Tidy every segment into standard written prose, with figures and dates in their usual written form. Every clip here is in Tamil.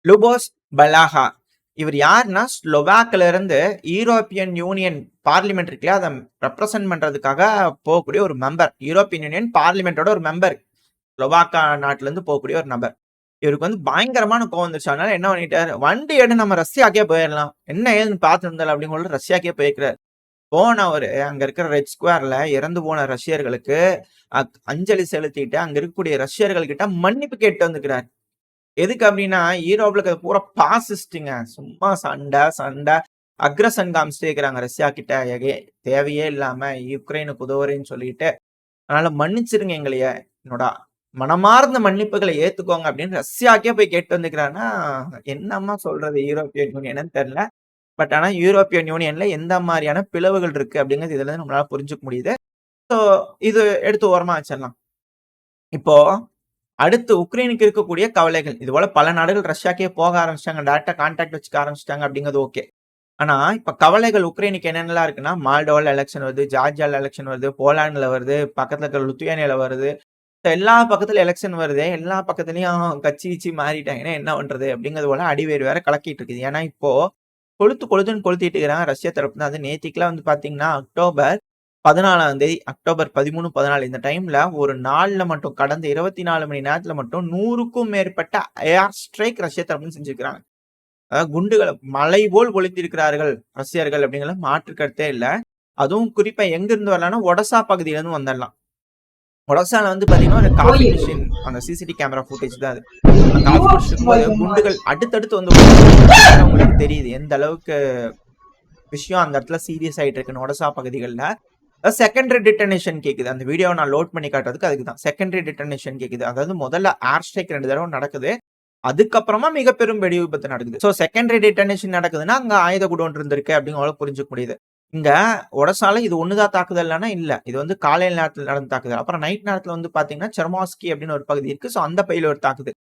லுபோஸ் பலாஹா இவர் யாருன்னா ஸ்லோவாக்ல இருந்து யூரோப்பியன் யூனியன் பார்லிமெண்ட் இருக்குல்ல அதை ரெப்ரசென்ட் பண்றதுக்காக போகக்கூடிய ஒரு மெம்பர். யூரோப்பியன் யூனியன் பார்லிமெண்டோட ஒரு மெம்பர். ஸ்லோவாக்கா நாட்டுல இருந்து போகக்கூடிய ஒரு நபர். இவருக்கு வந்து பயங்கரமான கோவம் வந்துருச்சு. அதனால என்ன பண்ணிட்டாரு, வண்டி எடு நம்ம ரஷ்யாக்கே போயிடலாம், என்ன ஏதுன்னு பார்த்துருந்தாலும் அப்படின்னு ரஷ்யாக்கே போயிருக்கிறார். போனவரு அங்க இருக்கிற ரெட் ஸ்கொயர்ல இறந்து போன ரஷ்யர்களுக்கு அஞ்சலி செலுத்திட்டு அங்க இருக்கக்கூடிய ரஷ்யர்கள் கிட்ட மன்னிப்பு கேட்டு வந்துக்கிறார். எதுக்கு அப்படின்னா யூரோப்ல இருக்கிற பூரா பாசிஸ்டுங்க, சும்மா சண்டை சண்டை அக்ரஷன் காமிச்சிட்டே இருக்கிறாங்க ரஷ்யா கிட்ட, தேவையே இல்லாம யுக்ரைனுக்கு உதவுறேன்னு சொல்லிட்டு. அதனால மன்னிச்சிருங்க எங்களைய, என்னோட மனமார்ந்த மன்னிப்புகளை ஏத்துக்கோங்க அப்படின்னு ரஷ்யாக்கே போய் கேட்டு வந்துக்கிறான்னா என்னம்மா சொல்றது யூரோப்பியன் யூனியன் தெரியல. பட் ஆனா யூரோப்பியன் யூனியன்ல எந்த மாதிரியான பிளவுகள் இருக்கு அப்படிங்கிறது இதுல இருந்து நம்மளால புரிஞ்சுக்க முடியுது. ஸோ இது எடுத்து ஓரமா வச்சிடலாம். இப்போ அடுத்து உக்ரைனுக்கு இருக்கக்கூடிய கவலைகள், இது போல பல நாடுகள் ரஷ்யாக்கே போக ஆரம்பிச்சிட்டாங்க, டைரக்டா கான்டாக்ட் வச்சுக்க ஆரம்பிச்சிட்டாங்க அப்படிங்கிறது ஓகே. ஆனா இப்ப கவலைகள் உக்ரைனுக்கு என்னென்னலாம் இருக்குன்னா, மால்டோவால எலெக்ஷன் வருது, ஜார்ஜியால எலெக்ஷன் வருது, போலாண்ட்ல வருது, பக்கத்துல இருக்கிற லுத்தியானியால வருது. எல்லா பக்கத்துல எலெக்ஷன் வருது, எல்லா பக்கத்துலயும் கட்சி கிச்சி மாறிட்டாங்கன்னா என்ன பண்றது அப்படிங்கிறது போல அடிவேறு வேற கலக்கிட்டு இருக்குது. ஏன்னா இப்போ கொளுத்துன்னு கொளுத்திட்டு இருக்கிறாங்க ரஷ்யா தரப்புல. அது நேத்திக்கெல்லாம் வந்து பாத்தீங்கன்னா அக்டோபர் 14ஆம் தேதி, அக்டோபர் 13, 14 இந்த டைம்ல ஒரு நாள்ல மட்டும் கடந்த 24 மணி நேரத்துல மட்டும் 100க்கும் மேற்பட்ட ஏர் ஸ்ட்ரைக் ரஷ்யா தரப்புல செஞ்சிருக்கிறாங்க. அதாவது குண்டுகளை மலை போல் பொழிந்திருக்கிறார்கள் ரஷ்யர்கள் அப்படிங்கிற மாற்று கருத்தே இல்ல. அதுவும் குறிப்பா எங்க இருந்து வரலாம்னா ஒடசா பகுதியில இருந்து வந்துடலாம். ஒடசால வந்து பாத்தீங்கன்னா ஒரு காஃபி மிஷின், அந்த சிசிடி கேமரா ஃபுட்டேஜ் தான் அது. காஃபி குடிச்சிருக்கும் போது குண்டுகள் அடுத்தடுத்து வந்து உங்களுக்கு தெரியுது எந்த அளவுக்கு விஷயம் அந்த இடத்துல சீரியஸ் ஆயிட்டு இருக்குன்னு ஒடசா பகுதிகளில். செகண்டரி டிட்டனேஷன் கேக்குது. அந்த வீடியோவை நான் லோட் பண்ணி காட்டுறதுக்கு அதுக்கு தான் செகண்டரி டிட்டனேஷன் கேக்குது. அதாவது முதல்ல ஏர் ஸ்ட்ரைக் 2 தடவை நடக்குது, அதுக்கப்புறமா மிக பெரும் வெடி விபத்து நடக்குது. ஸோ செகண்டரி டிட்டனேஷன் நடக்குதுன்னா அங்க ஆயுத குடோன் இருந்திருக்கு அப்படிங்கிற புரிஞ்சுக்க முடியுது. இங்க ஒடசால இது ஒண்ணுதான் தாக்குதல்னா இல்ல, இது வந்து காலையில் நேரத்தில் நடந்த தாக்குதல். அப்புறம் நைட் நேரத்துல வந்து பாத்தீங்கன்னா செர்மாஸ்கி அப்படின்னு ஒரு பகுதி இருக்கு. ஸோ அந்த பகுதியில ஒரு தாக்குதல்.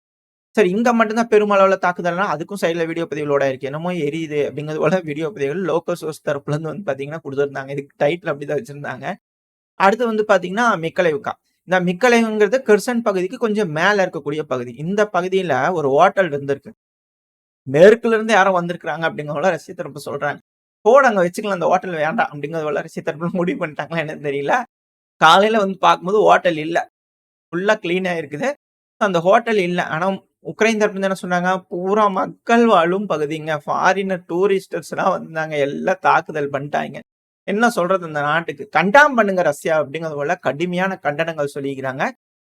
சரி, இங்க மட்டும்தான் பெருமளவுல தாக்குதல்னா அதுக்கும் சைட்ல வீடியோ பதிவுகளோட இருக்கு. என்னமோ எரியுது அப்படிங்கிறது போல வீடியோ பதிவுகள் லோக்கல் சோர்ஸ் தரப்புல இருந்து வந்து பாத்தீங்கன்னா கொடுத்துருந்தாங்க. இதுக்கு டைட்டில் அப்படிதான் வச்சிருந்தாங்க. அடுத்து வந்து பாத்தீங்கன்னா மிக்கலைவுக்கா. இந்த மிக்கலைவுங்கிறது கெர்சன் பகுதிக்கு கொஞ்சம் மேல இருக்கக்கூடிய பகுதி. இந்த பகுதியில ஒரு ஹோட்டல் இருந்திருக்கு. மேற்குல இருந்து யாரும் வந்திருக்காங்க அப்படிங்கிற ரஷ்ய தரப்பு சொல்றாங்க. போட அங்க வச்சுக்கலாம், அந்த ஹோட்டல் வேண்டாம் அப்படிங்கிறது ரஷ்ய தரப்புல முடிவு பண்ணிட்டாங்களா என்னன்னு தெரியல. காலையில வந்து பார்க்கும்போது ஹோட்டல் இல்ல, ஃபுல்லா கிளீனா இருக்குது. அந்த ஹோட்டல் இல்ல. ஆனா உக்ரைன் தரப்புல என்ன சொன்னாங்க, பூரா மக்கள் வாழும் பகுதிங்க, ஃபாரினர் டூரிஸ்டர்ஸ் எல்லாம் வந்தாங்க, எல்லாம் தாக்குதல் பண்ணிட்டாங்க. என்ன சொல்றது இந்த நாட்டுக்கு, கண்டாம் பண்ணுங்க ரஷ்யா அப்படிங்கிறது போல கடுமையான கண்டனங்கள் சொல்லிக்கிறாங்க.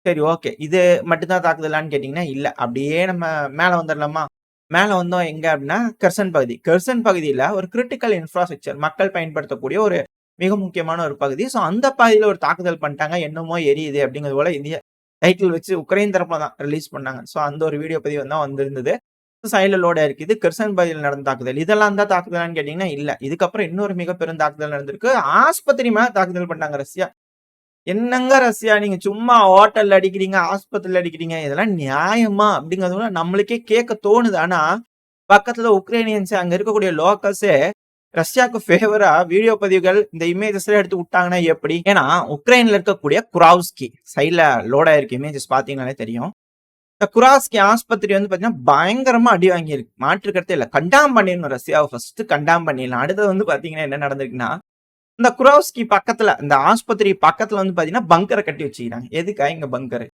சரி, ஓகே, இது மட்டும்தான் தாக்குதலான்னு கேட்டீங்கன்னா இல்ல. அப்படியே நம்ம மேல வந்துடலாமா? மேல வந்தோம் எங்க அப்படின்னா கெர்சன் பகுதி. கெர்சன் பகுதியில ஒரு கிரிட்டிக்கல் இன்ஃப்ராஸ்ட்ரக்சர், மக்கள் பயன்படுத்தக்கூடிய ஒரு மிக முக்கியமான ஒரு பகுதி. ஸோ அந்த பகுதியில ஒரு தாக்குதல் பண்ணிட்டாங்க, என்னமோ எரியுது அப்படிங்கிறது போல இந்திய டைட்டில் வச்சு உக்ரைன் தரப்புல தான் ரிலீஸ் பண்ணாங்க. ஸோ அந்த ஒரு வீடியோ பதிவு தான் வந்திருந்தது. சைடுல லோட இருக்குது. கெர்சன் பகுதியில் நடந்த தாக்குதல். இதெல்லாம் தான் தாக்குதலான்னு கேட்டீங்கன்னா இல்ல. இதுக்கப்புறம் இன்னொரு மிக பெரும் தாக்குதல் நடந்திருக்கு. ஆஸ்பத்திரி மேல தாக்குதல் பண்ணாங்க ரஷ்யா. என்னங்க ரஷ்யா, நீங்க சும்மா ஹோட்டல்ல அடிக்கிறீங்க, ஆஸ்பத்திரியில அடிக்கிறீங்க, இதெல்லாம் நியாயமா அப்படிங்கிறது நம்மளுக்கே கேட்க தோணுது. ஆனா பக்கத்துல உக்ரைனியன்ஸ் அங்க இருக்கக்கூடிய லோக்கல்ஸே ரஷ்யாவுக்கு ஃபேவரா வீடியோ பதிவுகள் இந்த இமேஜஸ் எல்லாம் எடுத்து விட்டாங்கன்னா எப்படி? ஏன்னா உக்ரைன்ல இருக்கக்கூடிய குராவ்ஸ்கி சைட்ல லோட் ஆயிருக்க இமேஜஸ் பாத்தீங்கன்னாலே தெரியும். இந்த குராவ்ஸ்கி ஆஸ்பத்திரி வந்து பாத்தீங்கன்னா பயங்கரமா அடி வாங்கியிருக்கு, மாற்று கருத்தே இல்ல. கண்டாம் பண்ணிடணும் ரஷ்யாவை, ஃபர்ஸ்ட் கண்டாம் பண்ணிடலாம். அடுத்தது வந்து பாத்தீங்கன்னா என்ன நடந்திருக்குன்னா, இந்த குராவ்ஸ்கி பக்கத்துல, இந்த ஆஸ்பத்திரி பக்கத்துல வந்து பாத்தீங்கன்னா பங்கரை கட்டி வச்சுக்கிறாங்க. எதுக்கா இங்க பங்கர்?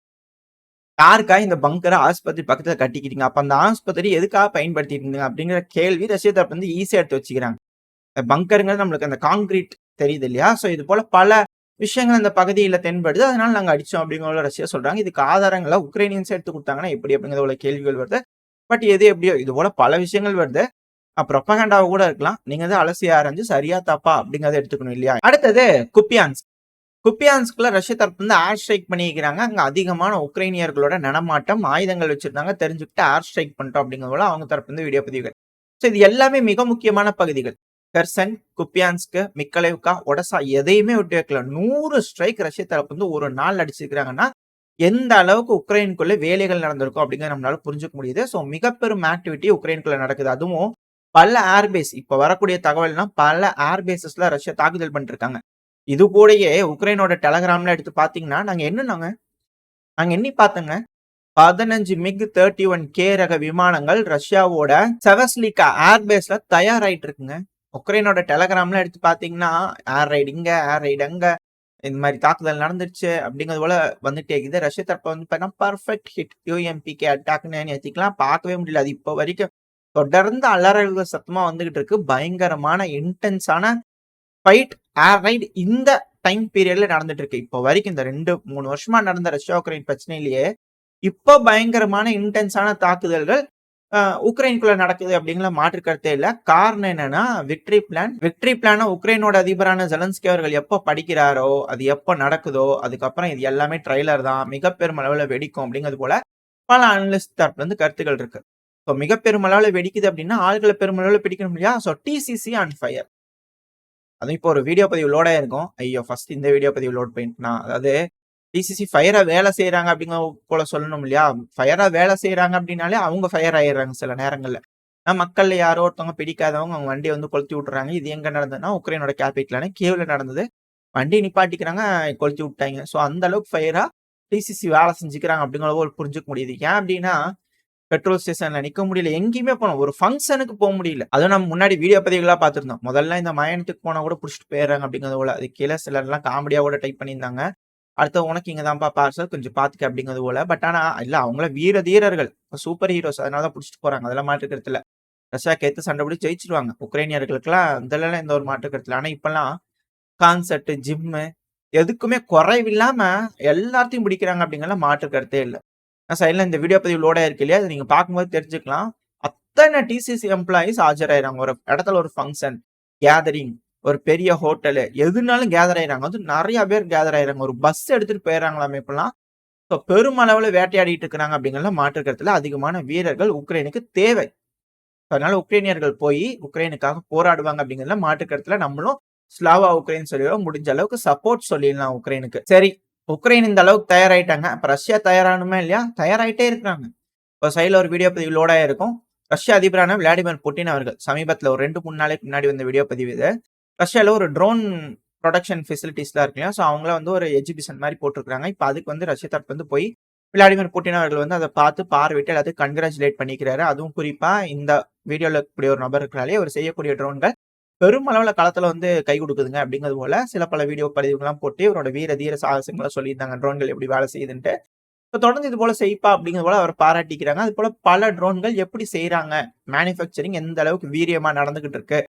யாருக்கா இந்த பங்கரை ஆஸ்பத்திரி பக்கத்துல கட்டிக்கிட்டீங்க? அப்ப அந்த ஆஸ்பத்திரி எதுக்காக பயன்படுத்திட்டு இருந்தீங்க அப்படிங்கிற கேள்வி ரஷ்ய தரப்பு வந்து ஈஸியா எடுத்து வச்சுக்கிறாங்க. பங்கருங்கிறது நம்மளுக்கு அந்த கான்கிரீட் தெரியுது இல்லையா? சோ இது போல பல விஷயங்கள் அந்த பகுதியில தென்படுது. அதனால நாங்க அடிச்சோம் அப்படிங்கிற ரஷ்யா சொல்றாங்க. இதுக்கு ஆதாரங்கள உக்ரைனியன்ஸ் எடுத்து குடுத்தாங்கன்னா எப்படி அப்படிங்கிற போல கேள்விகள் வருது. பட் எது எப்படியோ இது போல பல விஷயங்கள் வருது. ப்ரொபகண்டாவா கூட இருக்கலாம். நீங்க தான் அலசி ஆராய்ஞ்சு சரியா தப்பா அப்படிங்கறத எடுத்துக்கணும் இல்லையா? அடுத்தது குப்பியான்ஸ்க். குப்பியான்ஸ்க்ல ரஷ்ய தரப்பு வந்து ஏர் ஸ்ட்ரைக் பண்ணிக்கிறாங்க. அங்க அதிகமான உக்ரைனியர்களோட நடமாட்டம், ஆயுதங்கள் வச்சிருந்தாங்க. தெரிஞ்சுக்கிட்டு ஏர் ஸ்ட்ரைக் பண்ணிட்டோம் அப்படிங்கிறது போல அவங்க தரப்பு வந்து வீடியோ பதிவுகள். சோ இது எல்லாமே மிக முக்கியமான பகுதிகள். கெர்சன், குப்பியான்ஸ்க், மிக்கலைவ்கா, ஒடசா எதையுமே விட்டு வைக்கல. 100 ஸ்ட்ரைக் ரஷ்ய தரப்பு வந்து ஒரு நாள் அடிச்சிருக்காங்கன்னா எந்த அளவுக்கு உக்ரைனுக்குள்ள வேலைகள் நடந்திருக்கும் அப்படிங்கறத நம்மளால புரிஞ்சுக்க முடியுது. சோ மிக பெரும் ஆக்டிவிட்டி உக்ரைனுக்குள்ள நடக்குது. அதுவும் பல ஏர்பேஸ், இப்ப வரக்கூடிய தகவல்னா பல ஏர்பேசஸ்ல ரஷ்யா தாக்குதல் பண்ணிருக்காங்க. இது கூடயே உக்ரைனோட டெலகிராம்ல எடுத்து பாத்தீங்கன்னா நாங்க எண்ணி பார்த்தோங்க. 15 MiG-31K ரக விமானங்கள் ரஷ்யாவோட செவஸ்லிகா ஏர்பேஸ்ல தயாராயிட்டு இருக்குங்க. உக்ரைனோட டெலகிராம்ல எடுத்து பாத்தீங்கன்னா ஏர் ரைடு இங்க, ஏர் ரைடு அங்க, இந்த மாதிரி தாக்குதல் நடந்துருச்சு அப்படிங்கிறது போல வந்துட்டே இருக்குது. ரஷ்ய தரப்பு வந்து பார்த்தீங்கன்னா பர்ஃபெக்ட் ஹிட் யூஎம்பிகே அட்டாக்னு நேத்திக்கலாம் பார்க்கவே முடியல. அது இப்போ வரைக்கும் தொடர்ந்து அலறவ சத்தமா வந்துகிட்டு இருக்கு. பயங்கரமான இன்டென்ஸான ஃபைட் ஏர் ரைடு இந்த டைம் பீரியட்ல நடந்துட்டு இருக்கு. இப்போ வரைக்கும் இந்த 2-3 வருஷமா நடந்த ரஷ்யா உக்ரைன் பிரச்சனையிலேயே இப்போ பயங்கரமான இன்டென்ஸான தாக்குதல்கள் உக்ரைனுக்குள்ள நடக்குது அப்படிங்கிற மாற்று கருத்தே இல்ல. காரணம் என்னன்னா விக்டரி பிளான உக்ரைனோட அதிபரான ஜெலன்ஸ்கி அவர்கள் எப்போ படிக்கிறாரோ, அது எப்போ நடக்குதோ, அதுக்கப்புறம் இது எல்லாமே ட்ரைலர் தான், மிக பெரும் அளவுல வெடிக்கும் அப்படிங்கிறது போல பல அனலிஸ்ட் தரப்புல இருந்து கருத்துக்கள் இருக்கு. ஸோ மிக பெரும் அளவுல வெடிக்குது அப்படின்னா ஆள்களை பெருமளவுல பிடிக்கணும் இல்லையா? So DCC on fire. அதுவும் இப்போ ஒரு வீடியோ பதிவு லோட் ஆயிருக்கும். ஐயோ ஃபர்ஸ்ட் இந்த வீடியோ பதிவு லோட் பண்ணிட்டுனா, அதாவது டிசிசி ஃபயரா வேலை செய்யறாங்க அப்படிங்கிற போல சொல்லணும் இல்லையா? ஃபயரா வேலை செய்யறாங்க அப்படின்னாலே அவங்க ஃபயர் ஆயிடுறாங்க சில நேரங்கள்ல. மக்கள்ல யாரோ ஒருத்தவங்க பிடிக்காதவங்க அவங்க வண்டியை வந்து கொளுத்தி விட்டுறாங்க. இது எங்க நடந்ததுன்னா உக்ரைனோட கேபிட்டலான கியவ்ல நடந்தது. வண்டி நிப்பாட்டிக்கிறாங்க, கொளுத்தி விட்டாங்க. ஸோ அந்த அளவுக்கு ஃபயரா டிசிசி வேலை செஞ்சுக்கிறாங்க அப்படிங்கிறத புரிஞ்சுக்க முடியுது. ஏன் அப்படின்னா பெட்ரோல் ஸ்டேஷன்ல நிக்க முடியல, எங்கேயுமே போனோம், ஒரு ஃபங்க்ஷனுக்கு போக முடியல. அதுவும் நம்ம முன்னாடி வீடியோ பதிவுகளா பார்த்திருந்தோம். முதல்ல இந்த மயானத்துக்கு போனா கூட புடிச்சிட்டு போயிடுறாங்க அப்படிங்கிறது போல. அது கீழே சிலர் எல்லாம் காமெடியா கூட டைப் பண்ணியிருந்தாங்க. அடுத்த உனக்கு இங்க தான்ப்பா பார்சல் கொஞ்சம் பாத்துக்க அப்படிங்கிறது போல. பட் ஆனா இல்ல அவங்கள வீர தீரர்கள், சூப்பர் ஹீரோஸ், அதனாலதான் புடிச்சிட்டு போறாங்க. அதெல்லாம் மாற்று கருத்து இல்ல. ரஷ்யாக்கு எதிர்த்து சண்டை பிடிச்சு ஜெயிச்சிருவாங்க. உக்ரைனியர்களுக்கெல்லாம் இதெல்லாம் எந்த ஒரு மாற்று கருத்து இல்ல. ஆனா இப்பெல்லாம் கான்சர்ட், ஜிம்மு எதுக்குமே குறைவில்லாம எல்லாத்தையும் பிடிக்கிறாங்க அப்படிங்கிற மாற்று கருத்தே இல்ல. சைட்ல இந்த வீடியோ பதிவு லோட் ஆயிருக்கு இல்லையா? அதை நீங்க பார்க்கும்போது தெரிஞ்சுக்கலாம். அத்தனை டிசிசி எம்ப்ளாயிஸ் ஆஜராயிராங்க. ஒரு இடத்துல ஒரு ஃபங்க்ஷன், கேதரிங், ஒரு பெரிய ஹோட்டலு, எதுனாலும் கேதர் ஆயிராங்க. வந்து நிறைய பேர் கேதர் ஆயிராங்க. ஒரு பஸ் எடுத்துட்டு போயிடறாங்களாமே இப்பெல்லாம். ஸோ பெருமளவுல வேட்டையாடிட்டு இருக்கிறாங்க அப்படிங்கிறத மாற்று கருத்துல அதிகமான வீரர்கள் உக்ரைனுக்கு தேவை. அதனால உக்ரைனியர்கள் போய் உக்ரைனுக்காக போராடுவாங்க அப்படிங்கிறதுல மாற்று கருத்துல நம்மளும் ஸ்லாவா உக்ரைன் சொல்லிடுவோம். முடிஞ்ச அளவுக்கு சப்போர்ட் சொல்லிடலாம் உக்ரைனுக்கு. சரி, உக்ரைன் இந்த அளவுக்கு தயாராயிட்டாங்க. அப்ப ரஷ்யா தயாரானுமே இல்லையா? தயாராயிட்டே இருக்கிறாங்க. இப்போ சைட்ல ஒரு வீடியோ பதிவு லோட் ஆயிருக்கும். ரஷ்ய அதிபரான விளாடிமிர் புட்டின் அவர்கள் சமீபத்துல ஒரு 2-3 நாளைக்கு முன்னாடி வந்த வீடியோ பதிவு இது. ரஷ்யால ஒரு ட்ரோன் ப்ரொடக்ஷன் ஃபெசிலிட்டிஸ்லாம் இருக்கு இல்லையா? ஸோ அவங்கள வந்து ஒரு எக்ஸிபிஷன் மாதிரி போட்டிருக்காங்க. இப்போ அதுக்கு வந்து ரஷ்ய தரப்பு வந்து போய் விளாடிமிர் புட்டின் அவர்கள் வந்து அதை பார்த்து பார்வையிட்டு எல்லாத்தையும் கன்கிராச்சுலேட் பண்ணிக்கிறாரு. அதுவும் குறிப்பா இந்த வீடியோல இருக்கக்கூடிய ஒரு நபர் இருக்கிறாலே அவர் செய்யக்கூடிய ட்ரோன்கள் பெருமளவுல களத்துல வந்து கை கொடுக்குதுங்க அப்படிங்கிறது போல சில பல வீடியோ பதிவுகள்லாம் போட்டு இவரோட வீர தீர சாகசங்களை சொல்லியிருந்தாங்க. ட்ரோன்கள் எப்படி வேலை செய்யுதுன்ட்டு. தொடர்ந்து இது போல செய்ப்பா அப்படிங்கிறது போல அவர் பாராட்டிக்கிறாங்க. அது போல பல ட்ரோன்கள் எப்படி செய்யறாங்க, மேனுஃபேக்சரிங் எந்த அளவுக்கு வீரியமா நடந்துகிட்டு இருக்கு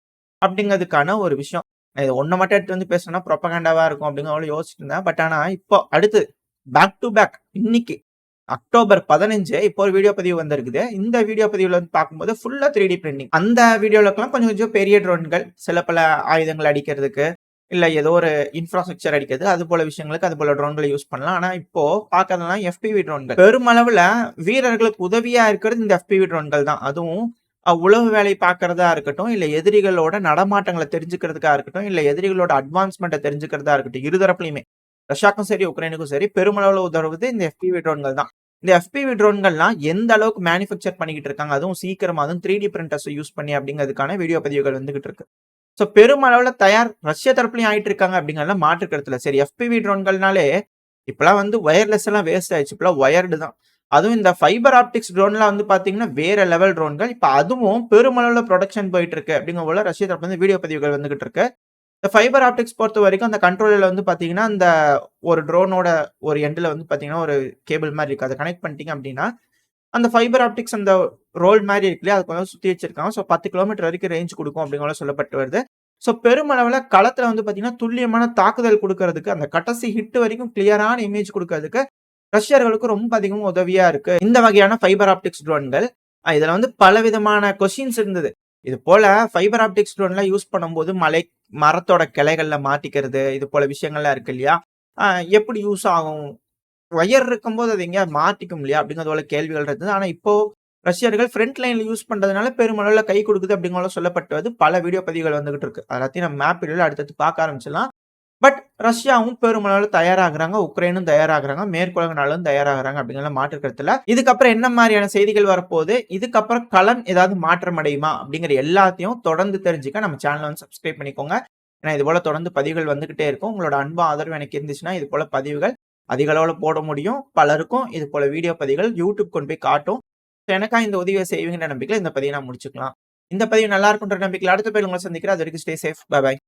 அப்படிங்கிறதுக்கான ஒரு விஷயம். இது ஒன்ன மட்டும் எடுத்து வந்து பேசணும்னா ப்ரொபகண்டாவா இருக்கும் அப்படிங்கிற யோசிச்சுட்டு இருந்தேன். பட் ஆனா இப்போ அடுத்து பேக் டு பேக் இன்னைக்கு அக்டோபர் 15 இப்போ ஒரு வீடியோ பதிவு வந்திருக்குது. இந்த வீடியோ பதிவுல வந்து பார்க்கும்போது ஃபுல்லா 3D பிரிண்டிங். அந்த வீடியோலக்கெல்லாம் கொஞ்சம் கொஞ்சம் பெரிய ட்ரோன்கள், சில பல ஆயுதங்கள் அடிக்கிறதுக்கு, இல்ல ஏதோ ஒரு இன்ஃப்ராஸ்ட்ரக்சர் அடிக்கிறது, அது போல விஷயங்களுக்கு அது போல ட்ரோன்களை யூஸ் பண்ணலாம். ஆனா இப்போ பார்க்கறதெல்லாம் FPV ட்ரோன்கள். பெருமளவுல வீரர்களுக்கு உதவியா இருக்கிறது இந்த FPV ட்ரோன்கள் தான். அதுவும் உளவு வேலை பார்க்கறதா இருக்கட்டும், இல்ல எதிரிகளோட நடமாட்டங்களை தெரிஞ்சுக்கிறதுக்கா இருக்கட்டும், இல்ல எதிரிகளோட அட்வான்ஸ்மெண்ட்டை தெரிஞ்சுக்கிறதா இருக்கட்டும், இருதரப்புலையுமே ரஷ்யாக்கும் சரி உக்ரைனுக்கும் சரி பெருமளவுல உதவுவது இந்த FPV ட்ரோன்கள் தான். இந்த FPV ட்ரோன்கள்லாம் எந்த அளவுக்கு மேனுஃபேக்சர் பண்ணிக்கிட்டு இருக்காங்க, அதுவும் சீக்கிரமா, அதுவும் 3D பிரிண்டர்ஸ் யூஸ் பண்ணி அப்படிங்கிறதுக்கான வீடியோ பதிவுகள் வந்துகிட்டு இருக்கு. ஸோ பெருமளவுல தயார் ரஷ்ய தரப்புலையும் ஆயிட்டு இருக்காங்க அப்படிங்கிறத மாற்று கருத்துல. சரி, FPV ட்ரோன்கள்னாலே இப்பெல்லாம் வந்து வயர்லெஸ் எல்லாம் வேஸ்ட் ஆயிடுச்சு. இப்பெல்லாம் ஒயர்டு தான். அதுவும் இந்த ஃபைபர் ஆப்டிக்ஸ் ட்ரோன்லாம் வந்து பாத்தீங்கன்னா வேற லெவல் ட்ரோன்கள். இப்ப அதுவும் பெருமளவுல ப்ரொடக்ஷன் போயிட்டு இருக்கு அப்படிங்கிற போல ரஷ்ய தரப்புல இருந்து வீடியோ பதிவுகள் வந்துகிட்டு இருக்கு. இந்த ஃபைபர் ஆப்டிக்ஸ் பொறுத்த வரைக்கும் அந்த கண்ட்ரோலர்ல வந்து பாத்தீங்கன்னா அந்த ஒரு ட்ரோனோட ஒரு எண்ட்ல வந்து பாத்தீங்கன்னா ஒரு கேபிள் மாதிரி இருக்கு. அதை கனெக்ட் பண்ணிட்டீங்க அப்படின்னா அந்த ஃபைபர் ஆப்டிக்ஸ் அந்த ரோல் மாதிரி இருக்கு இல்லையா? அது கொஞ்சம் சுத்தி வச்சிருக்காங்க. ஸோ 10 கிலோமீட்டர் வரைக்கும் ரேஞ்ச் கொடுக்கும் அப்படிங்கிற சொல்லப்பட்டு வருது. ஸோ பெருமளவுல களத்துல வந்து பாத்தீங்கன்னா துல்லியமான தாக்குதல் கொடுக்கறதுக்கு, அந்த கடைசி ஹிட் வரைக்கும் கிளியரான இமேஜ் கொடுக்கறதுக்கு ரஷ்யர்களுக்கு ரொம்ப அதிகமா உதவியா இருக்கு இந்த வகையான ஃபைபர் ஆப்டிக்ஸ் ட்ரோன்கள். இதுல வந்து பல விதமான கொஸ்டின்ஸ் இருந்தது. இது போல ஃபைபர் ஆப்டிக்ஸ் ட்ரோன்லாம் யூஸ் பண்ணும்போது மரத்தோட கிளைகள்ல மாட்டிக்கிறது, இது போல விஷயங்கள்லாம் இருக்கு இல்லையா? எப்படி யூஸ் ஆகும்? ஒயர் இருக்கும்போது அது எங்கேயாவது மாட்டிக்கும் இல்லையா? அப்படிங்கிறது போல கேள்விகள் இருந்தது. ஆனா இப்போ ரஷ்யர்கள் ஃப்ரண்ட் லைன்ல யூஸ் பண்றதுனால பெருமளவுல கை கொடுக்குது அப்படிங்கிற சொல்லப்பட்டது பல வீடியோ பதிவுகள் வந்துகிட்டு இருக்கு. எல்லாத்தையும் நம்ம மேப் வீடியோல அடுத்தடுத்து பார்க்க ஆரம்பிச்சிடலாம். பட் ரஷ்யாவும் பெருமளவுல தயாராகுறாங்க, உக்ரைனும் தயாராகுறாங்க, மேற்குலக நாடுகளும் தயாராகுறாங்க அப்படிங்கிற மாற்று கருத்துல. இதுக்கப்புறம் என்ன மாதிரியான செய்திகள் வரப்போகுது, இதுக்கப்புறம் களம் ஏதாவது மாற்றம் அடையுமா அப்படிங்கிற எல்லாத்தையும் தொடர்ந்து தெரிஞ்சுக்க நம்ம சேனலை வந்து சப்ஸ்கிரைப் பண்ணிக்கோங்க. ஏன்னா இது போல தொடர்ந்து பதிவுகள் வந்துகிட்டே இருக்கும். உங்களோட அன்பும் ஆதரவு எனக்கு இருந்துச்சுன்னா இது போல பதிவுகள் அதிக அளவுல போட முடியும். பலருக்கும் இது போல வீடியோ பதிவுகள் யூடியூப் கொண்டு போய் காட்டும். எனக்கா இந்த உதவிய செய்வீங்கன்ற நம்பிக்கையில இந்த பதிவ நான் முடிச்சுக்கலாம். இந்த பதிவு நல்லா இருக்குன்ற நம்பிக்கையில அடுத்த பதிவுல உங்கள சந்திக்கிறேன். அதுவரைக்கும் ஸ்டே சேஃப். By by.